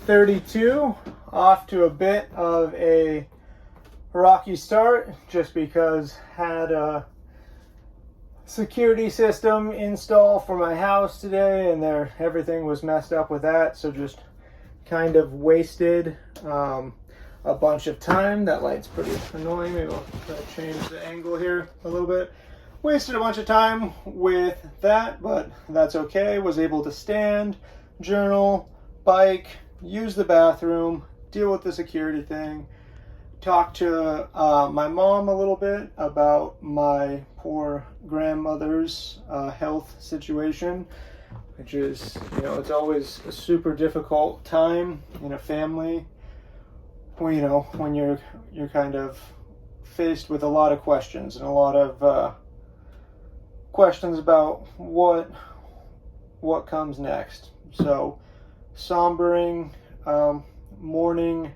32, off to a bit of a rocky start just because had a security system install for my house today and everything was messed up with that, so just kind of wasted a bunch of time. That light's pretty annoying. Maybe I'll try to change the angle here a little bit. Wasted a bunch of time with that, but that's okay. Was able to stand, journal, bike, use the bathroom, deal with the security thing, talk to my mom a little bit about my poor grandmother's health situation, which is, it's always a super difficult time in a family when, when you're kind of faced with a lot of questions and a lot of questions about what comes next. So sombering morning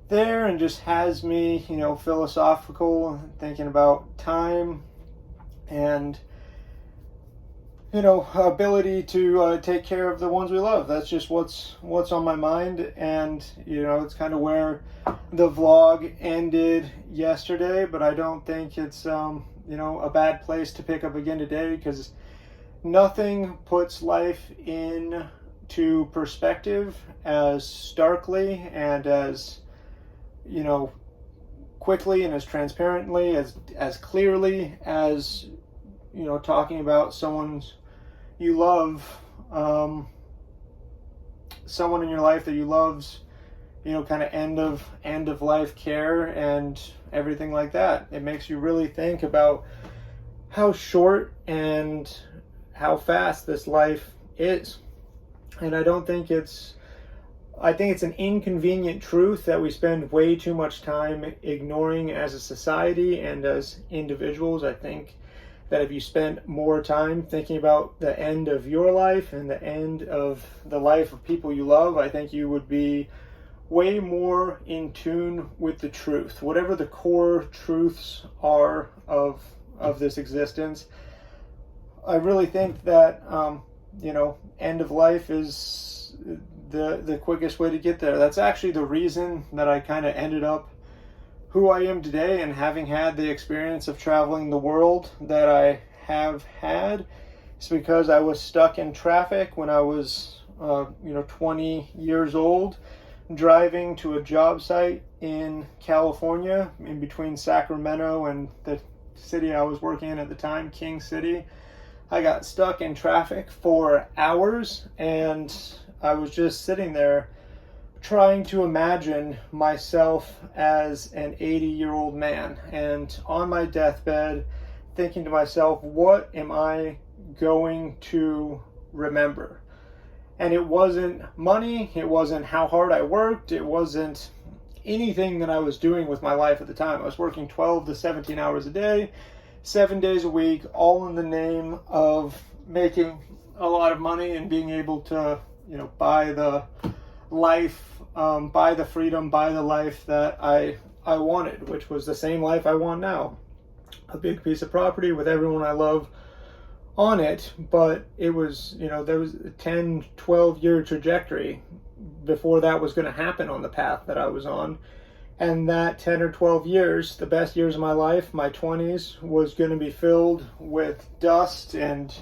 there, and just has me, philosophical, thinking about time and, ability to take care of the ones we love. That's just what's on my mind. And, it's kind of where the vlog ended yesterday, but I don't think it's, a bad place to pick up again today, because nothing puts life into perspective as starkly and as, quickly and as transparently, as clearly as, talking about someone you love, someone in your life that you love's, kind of end of life care and everything like that. It makes you really think about how short and how fast this life is. And I think it's an inconvenient truth that we spend way too much time ignoring as a society and as individuals. I think that if you spent more time thinking about the end of your life and the end of the life of people you love, I think you would be way more in tune with the truth, whatever the core truths are of this existence. I really think that end of life is the quickest way to get there. That's actually the reason that I kind of ended up who I am today, and having had the experience of traveling the world that I have had. It's because I was stuck in traffic when I was 20 years old, driving to a job site in California, in between Sacramento and the city I was working in at the time, King City. I got stuck in traffic for hours, and I was just sitting there trying to imagine myself as an 80-year-old man, and on my deathbed thinking to myself, what am I going to remember? And it wasn't money, it wasn't how hard I worked, it wasn't anything that I was doing with my life at the time. I was working 12 to 17 hours a day, 7 days a week, all in the name of making a lot of money and being able to, buy the life, buy the freedom, buy the life that I wanted, which was the same life I want now. A big piece of property with everyone I love on it, but it was, there was a 10, 12-year trajectory before that was going to happen on the path that I was on. And that 10 or 12 years, the best years of my life, my 20s, was going to be filled with dust and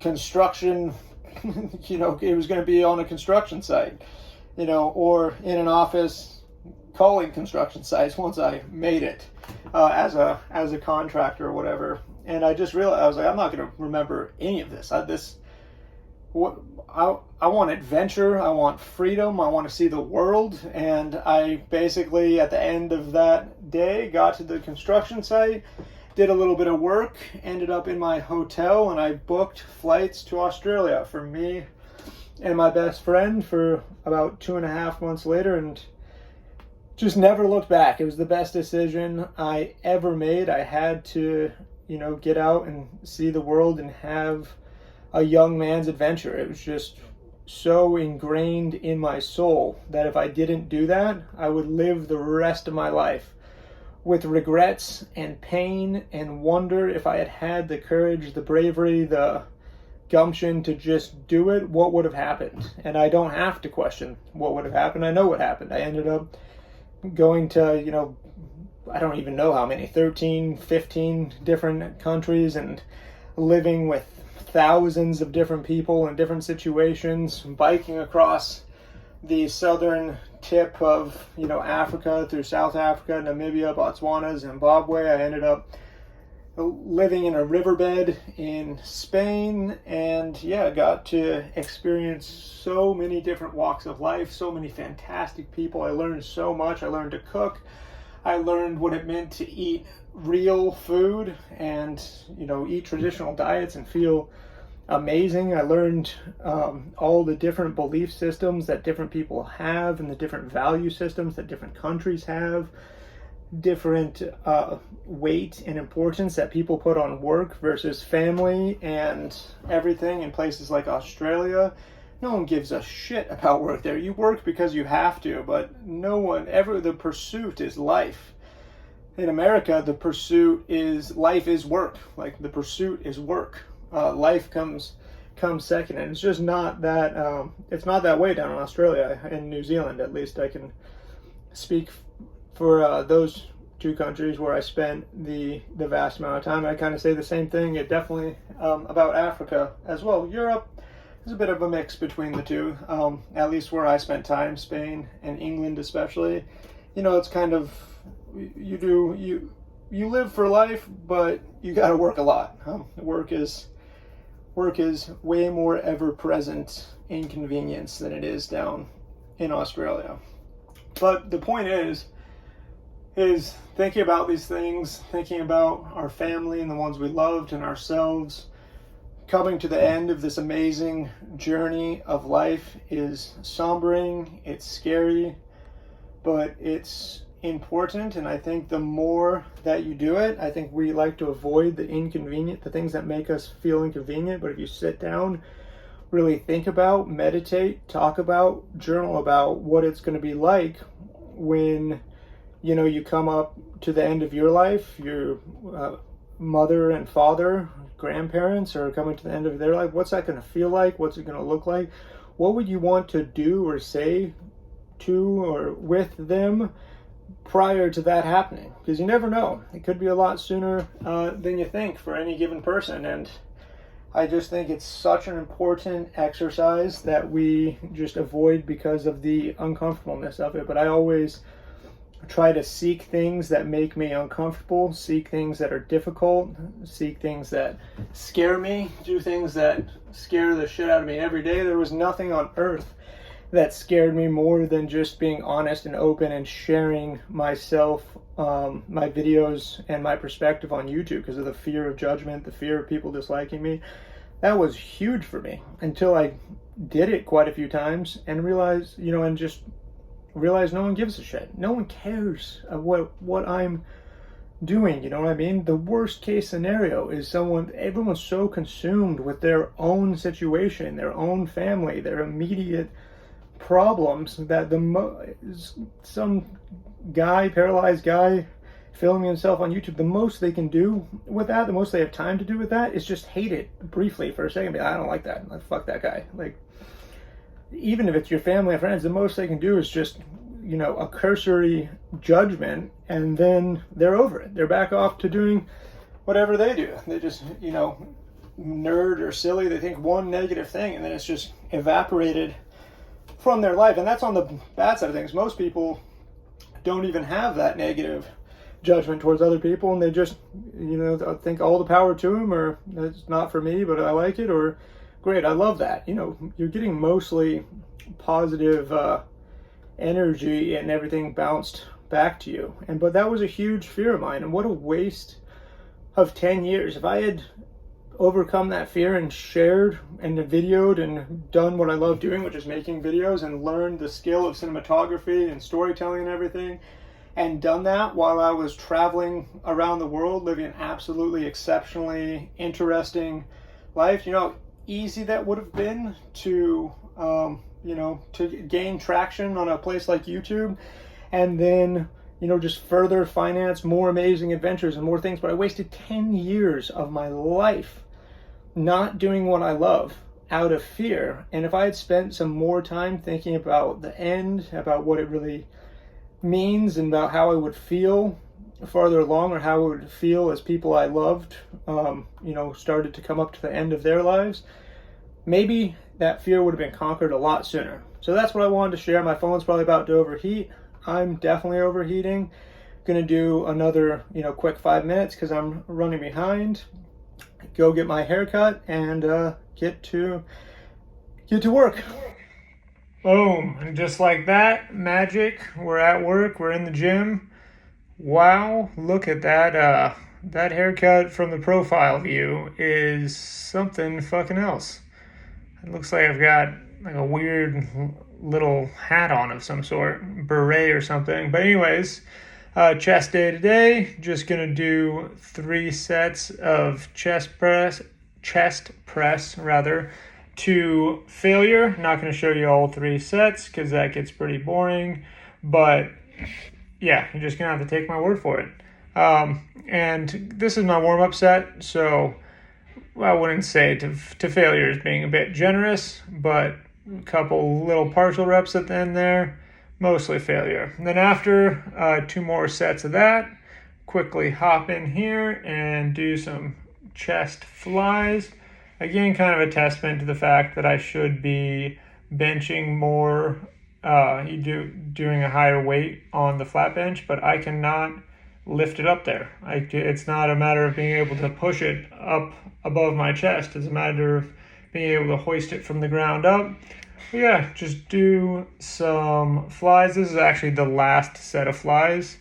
construction. It was going to be on a construction site, or in an office calling construction sites once I made it as a contractor or whatever. And I just realized, I was like, I'm not going to remember any of this. I want adventure, I want freedom, I want to see the world. And I basically, at the end of that day, got to the construction site, did a little bit of work, ended up in my hotel, and I booked flights to Australia for me and my best friend for about 2.5 months later, and just never looked back. It was the best decision I ever made. I had to, get out and see the world and have a young man's adventure. It was just so ingrained in my soul that if I didn't do that, I would live the rest of my life with regrets and pain and wonder if I had had the courage, the bravery, the gumption to just do it, what would have happened? And I don't have to question what would have happened. I know what happened. I ended up going to, I don't even know how many, 13, 15 different countries, and living with thousands of different people in different situations, biking across the southern tip of, Africa through South Africa, Namibia, Botswana, Zimbabwe. I ended up living in a riverbed in Spain, and got to experience so many different walks of life, so many fantastic people. I learned so much. I learned to cook. I learned what it meant to eat real food and, eat traditional diets and feel amazing. I learned all the different belief systems that different people have, and the different value systems that different countries have, different weight and importance that people put on work versus family and everything. In places like Australia, no one gives a shit about work there. You work because you have to, but no one ever, the pursuit is life. In America, the pursuit is life is work. Like, the pursuit is work. Life comes second, and it's just not that. It's not that way down in Australia. In New Zealand, at least, I can speak for those two countries where I spent the vast amount of time. I kind of say the same thing. It definitely about Africa as well. Europe is a bit of a mix between the two. At least where I spent time, Spain and England especially. It's kind of you live for life, but you got to work a lot. Work is way more ever-present inconvenience than it is down in Australia. But the point is thinking about these things, thinking about our family and the ones we loved and ourselves, coming to the end of this amazing journey of life is sombering, it's scary, but it's important. And I think the more that you do it, I think we like to avoid the things that make us feel inconvenient. But if you sit down, really think about, meditate, talk about, journal about what it's going to be like when you come up to the end of your life, your mother and father, grandparents are coming to the end of their life. What's that going to feel like? What's it going to look like? What would you want to do or say to or with them prior to that happening? Because you never know. It could be a lot sooner than you think for any given person. And I just think it's such an important exercise that we just avoid because of the uncomfortableness of it. But I always try to seek things that make me uncomfortable, seek things that are difficult, seek things that scare me, do things that scare the shit out of me every day. There was nothing on earth that scared me more than just being honest and open and sharing myself, my videos and my perspective on YouTube, because of the fear of judgment, the fear of people disliking me. That was huge for me until I did it quite a few times and realized, and just realize no one gives a shit. No one cares what I'm doing, you know what I mean? The worst case scenario is everyone's so consumed with their own situation, their own family, their immediate problems that some paralyzed guy filming himself on YouTube, the most they can do with that, the most they have time to do with that is just hate it briefly for a second. Be like, I don't like that. Like, fuck that guy. Like, even if it's your family and friends, the most they can do is just, a cursory judgment, and then they're over it. They're back off to doing whatever they do. They just, nerd or silly. They think one negative thing, and then it's just evaporated from their life. And that's on the bad side of things. Most people don't even have that negative judgment towards other people, and they just, think all the power to them, or it's not for me, but I like it, or great, I love that. You're getting mostly positive energy and everything bounced back to you. But that was a huge fear of mine, and what a waste of 10 years. If I had overcome that fear and shared and videoed and done what I love doing, which is making videos, and learned the skill of cinematography and storytelling and everything, and done that while I was traveling around the world, living an absolutely exceptionally interesting life, easy that would have been to to gain traction on a place like YouTube, and then just further finance more amazing adventures and more things. But I wasted 10 years of my life not doing what I love out of fear. And if I had spent some more time thinking about the end, about what it really means, and about how I would feel farther along, or how I would feel as people I loved, started to come up to the end of their lives, maybe that fear would have been conquered a lot sooner. So that's what I wanted to share. My phone's probably about to overheat. I'm definitely overheating. Gonna do another, quick 5 minutes because I'm running behind. Go get my haircut and get to work. Boom, and just like that, magic. We're at work. We're in the gym. Wow, look at that. That haircut from the profile view is something fucking else. It looks like I've got like a weird little hat on of some sort, beret or something. But anyways, chest day today. Just gonna do 3 sets of chest press to failure. Not gonna show you all 3 sets because that gets pretty boring. But yeah, you're just gonna have to take my word for it. And this is my warm-up set, so I wouldn't say to failure as being a bit generous, but a couple little partial reps at the end there, mostly failure. And then after 2 more sets of that, quickly hop in here and do some chest flies. Again, kind of a testament to the fact that I should be benching more, doing a higher weight on the flat bench, but I cannot lift it up there. It's not a matter of being able to push it up above my chest. It's a matter of being able to hoist it from the ground up. But yeah, just do some flies. This is actually the last set of flies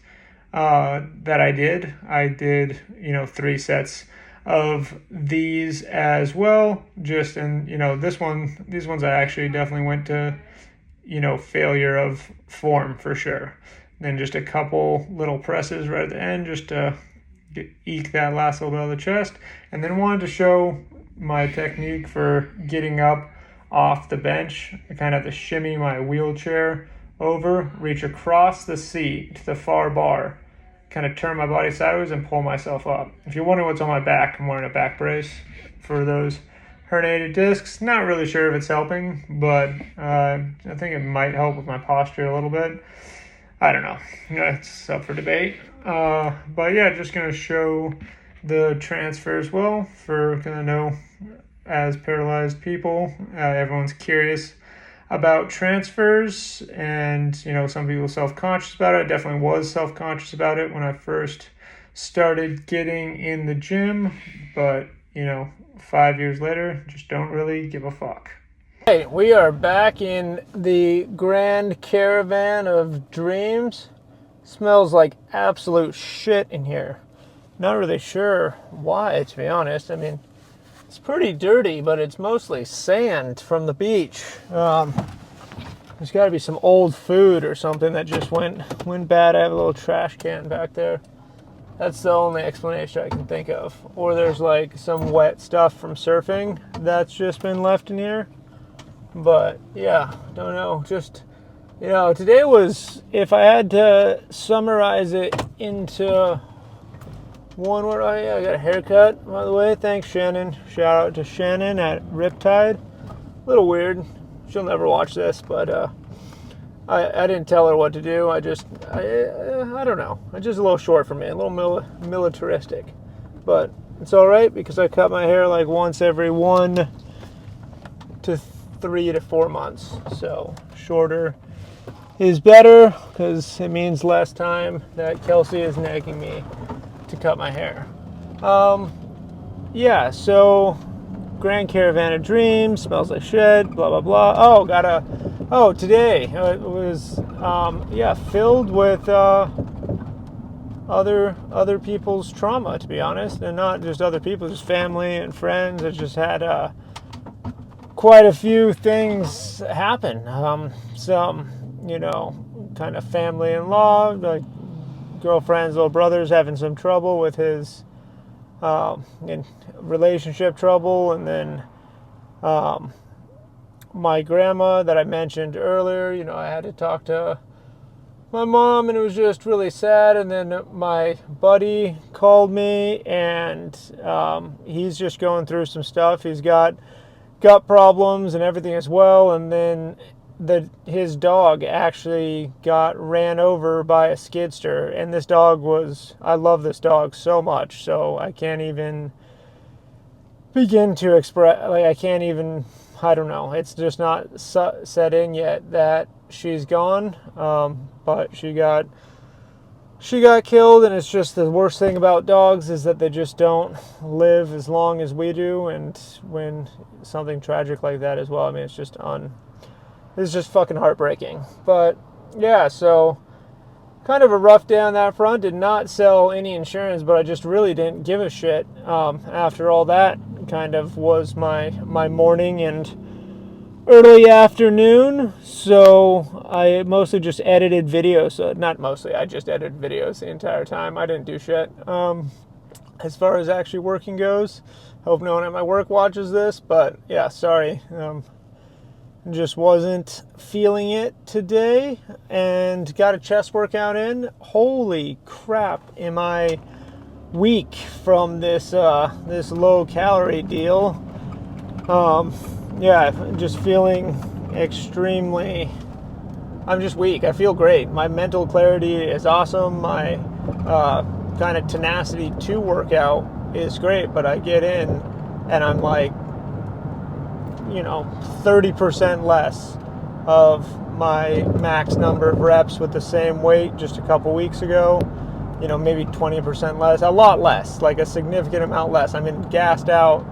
that I did. I did, 3 sets of these as well. These ones I actually definitely went to, failure of form for sure. Then just a couple little presses right at the end just to eke that last little bit of the chest. And then wanted to show my technique for getting up off the bench. I kind of have to shimmy my wheelchair over, reach across the seat to the far bar, kind of turn my body sideways and pull myself up. If you're wondering what's on my back, I'm wearing a back brace for those herniated discs. Not really sure if it's helping, but I think it might help with my posture a little bit. I don't know. It's up for debate. But yeah, just going to show the transfer as well for, because I know as paralyzed people, everyone's curious about transfers, and, some people self-conscious about it. I definitely was self-conscious about it when I first started getting in the gym, but, 5 years later, just don't really give a fuck. Hey, we are back in the Grand Caravan of Dreams. Smells like absolute shit in here. Not really sure why, to be honest. I mean, it's pretty dirty, but it's mostly sand from the beach. There's got to be some old food or something that just went bad. I have a little trash can back there. That's the only explanation I can think of. Or there's like some wet stuff from surfing that's just been left in here. But yeah, don't know. Just, today was, if I had to summarize it into one word, I got a haircut, by the way. Thanks, Shannon. Shout out to Shannon at Riptide. A little weird. She'll never watch this, but I didn't tell her what to do. I don't know. It's just a little short for me, a little militaristic. But it's all right because I cut my hair like once every 1 to 3 to 4 months. So shorter is better because it means less time that Kelsey is nagging me to cut my hair. Yeah, so Grand Caravan of Dreams, smells like shit, blah, blah, blah. Today it was, filled with other people's trauma, to be honest, and not just other people, just family and friends. I just had quite a few things happen. Some, kind of family-in-law, like girlfriend's little brother's having some trouble with his in relationship trouble, and then my grandma that I mentioned earlier, I had to talk to my mom, and it was just really sad. And then my buddy called me, and he's just going through some stuff. He's got gut problems and everything as well. And then his dog actually got ran over by a skidster, and this dog I love this dog so much, so I can't even begin to express, like, I don't know, it's just not set in yet that she's gone, but she got killed. And it's just the worst thing about dogs is that they just don't live as long as we do, and when something tragic like that as well, I mean, it's just fucking heartbreaking. But yeah, so kind of a rough day on that front. Did not sell any insurance, but I just really didn't give a shit. After all that kind of was my morning and early afternoon. So I mostly just edited videos. Not mostly, I just edited videos the entire time. I didn't do shit. As far as actually working goes, hope no one at my work watches this, but yeah, sorry. Just wasn't feeling it today, and got a chest workout in. Holy crap, am I weak from this low calorie deal. Yeah, just feeling extremely, I'm just weak. I feel great. My mental clarity is awesome. My kind of tenacity to work out is great, but I get in and I'm like, 30% less of my max number of reps with the same weight just a couple weeks ago. Maybe 20% less, a lot less, like a significant amount less. I'm gassed out,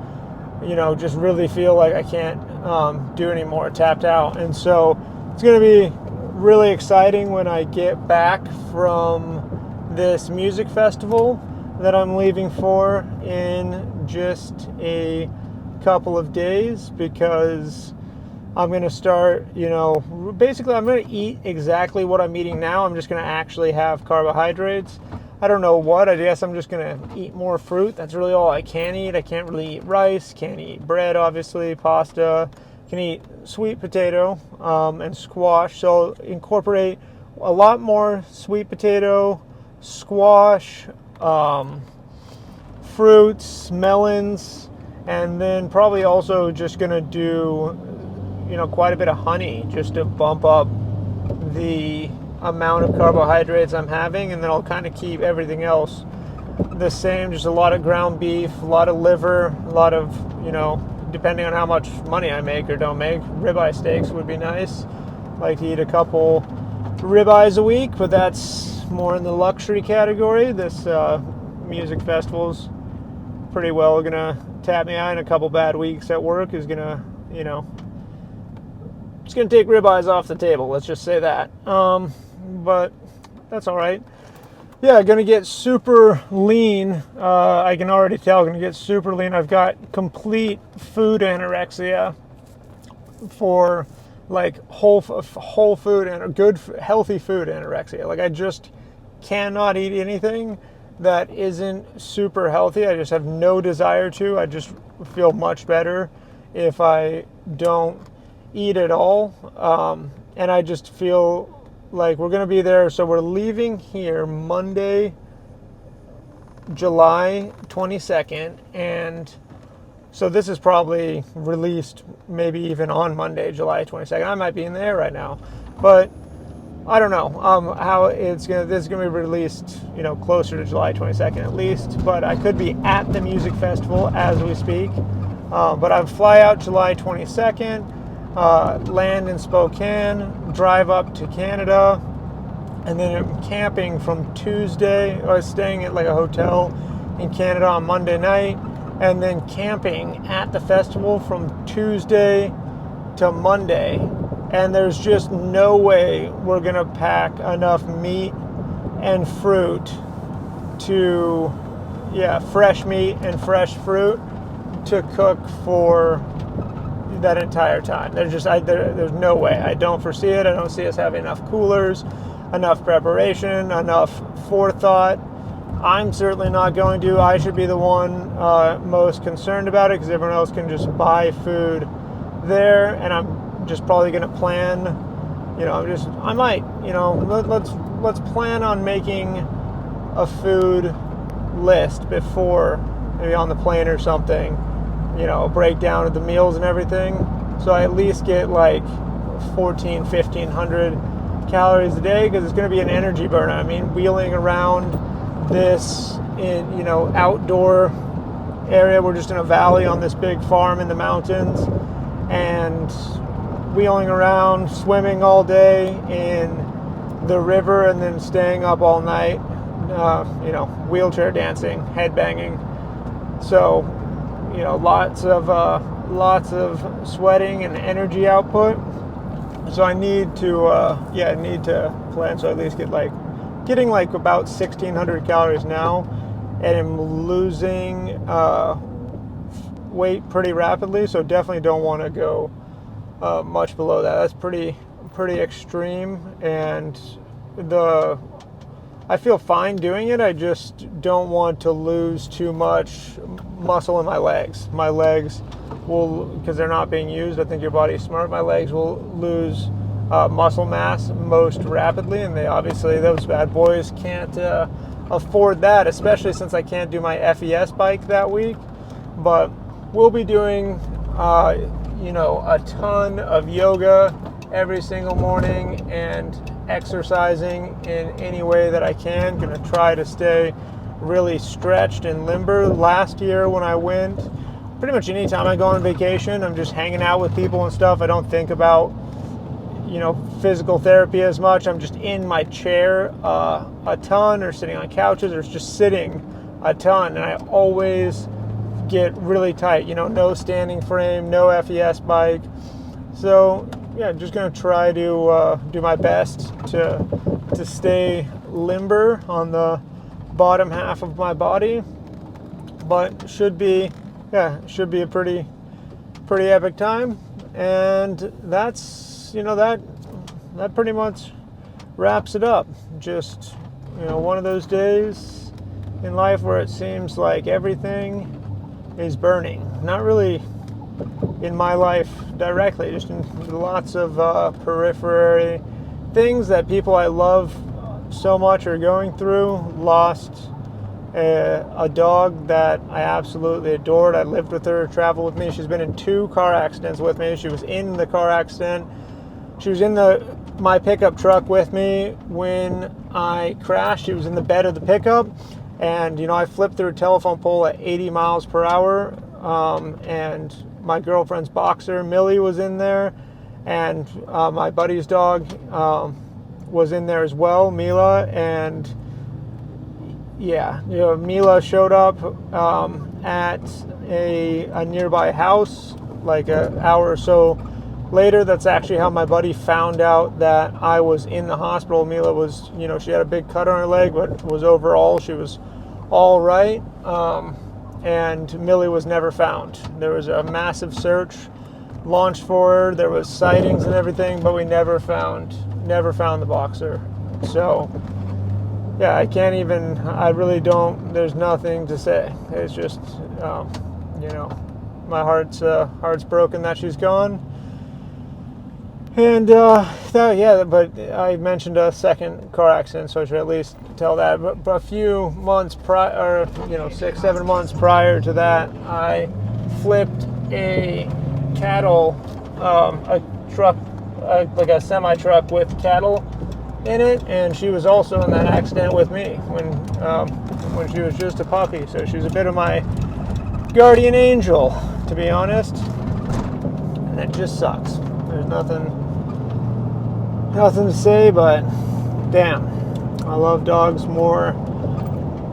just really feel like I can't do anymore, tapped out. And so it's going to be really exciting when I get back from this music festival that I'm leaving for in just a couple of days, because I'm going to start, basically I'm going to eat exactly what I'm eating now. I'm just going to actually have carbohydrates. I don't know what. I guess I'm just going to eat more fruit. That's really all I can eat. I can't really eat rice, can't eat bread, obviously, pasta. Can eat sweet potato and squash. So incorporate a lot more sweet potato, squash, fruits, melons, and then probably also just going to do, quite a bit of honey just to bump up the amount of carbohydrates I'm having. And then I'll kind of keep everything else the same. Just a lot of ground beef, a lot of liver, a lot of, depending on how much money I make or don't make, ribeye steaks would be nice. Like to eat a couple ribeyes a week, but that's more in the luxury category. This music festival's pretty well gonna tap me out, in a couple bad weeks at work is gonna, it's gonna take ribeyes off the table. Let's just say that. But that's all right. Yeah, gonna get super lean. I can already tell. Gonna get super lean. I've got complete food anorexia for like whole food and good healthy food anorexia. Like I just cannot eat anything that isn't super healthy. I just have no desire to. I just feel much better if I don't eat at all. And I just feel like we're going to be there. So we're leaving here Monday, July 22nd. And so this is probably released maybe even on Monday, July 22nd. I might be in there right now. But I don't know how this is going to be released, closer to July 22nd at least. But I could be at the music festival as we speak. But I fly out July 22nd, land in Spokane, drive up to Canada, and then I'm camping from Tuesday. I was staying at like a hotel in Canada on Monday night, and then camping at the festival from Tuesday to Monday. And there's just no way we're going to pack enough meat and fruit to, fresh meat and fresh fruit to cook for that entire time. There's no way. I don't foresee it. I don't see us having enough coolers, enough preparation, enough forethought. I'm certainly not going to. I should be the one most concerned about it, because everyone else can just buy food there, and I'm just probably going to plan, let's let's plan on making a food list before, maybe on the plane or something, a breakdown of the meals and everything, so I at least get like 1,500 calories a day, because it's going to be an energy burner. I mean, wheeling around this in outdoor area, we're just in a valley on this big farm in the mountains, and wheeling around, swimming all day in the river, and then staying up all night, wheelchair dancing, headbanging. So, lots of sweating and energy output. So I need to plan. So at least getting like about 1,600 calories now, and I'm losing weight pretty rapidly. So definitely don't want to go much below that. That's pretty extreme, and I feel fine doing it. I just don't want to lose too much muscle in my legs. My legs will, because they're not being used, I think your body's smart, my legs will lose muscle mass most rapidly, and those bad boys can't afford that, especially since I can't do my FES bike that week. But we'll be doing a ton of yoga every single morning and exercising in any way that I can. Gonna try to stay really stretched and limber. Last year when I went, pretty much anytime I go on vacation, I'm just hanging out with people and stuff. I don't think about physical therapy as much. I'm just in my chair a ton, or sitting on couches, or just sitting a ton, and I always get really tight. No standing frame, no FES bike. So yeah, just gonna try to do my best to stay limber on the bottom half of my body, but should be a pretty epic time. And that's that pretty much wraps it up. Just one of those days in life where it seems like everything is burning. Not really in my life directly, just in lots of periphery things that people I love so much are going through. Lost a dog that I absolutely adored. I lived with her, traveled with me. She's been in 2 car accidents with me. She was in the car accident. She was in my pickup truck with me when I crashed. She was in the bed of the pickup, and I flipped through a telephone pole at 80 miles per hour, and my girlfriend's boxer, Millie, was in there, and my buddy's dog was in there as well, Mila. And Mila showed up at a nearby house like an hour or so later. That's actually how my buddy found out that I was in the hospital. Mila was, she had a big cut on her leg, but she was all right. And Millie was never found. There was a massive search launched for her. There was sightings and everything, but we never found the boxer. So yeah, I really don't, there's nothing to say. It's just, my heart's broken that she's gone. And but I mentioned a second car accident, so I should at least tell that. But a few months prior, 6-7 months prior to that, I flipped a cattle, a truck, like a semi-truck with cattle in it, and she was also in that accident with me when she was just a puppy. So she was a bit of my guardian angel, to be honest. And it just sucks. There's nothing to say, but damn, I love dogs more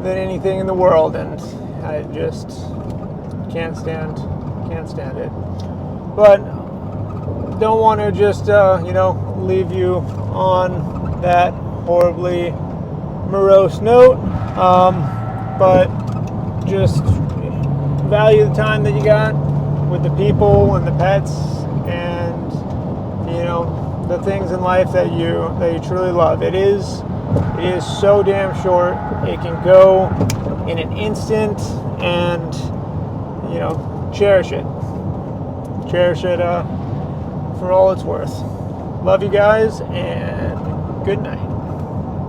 than anything in the world, and I just can't stand it. But don't want to just leave you on that horribly morose note, but just value the time that you got with the people and the pets, and the things in life that you truly love. It is so damn short. It can go in an instant, and cherish it for all it's worth. Love you guys, and good night.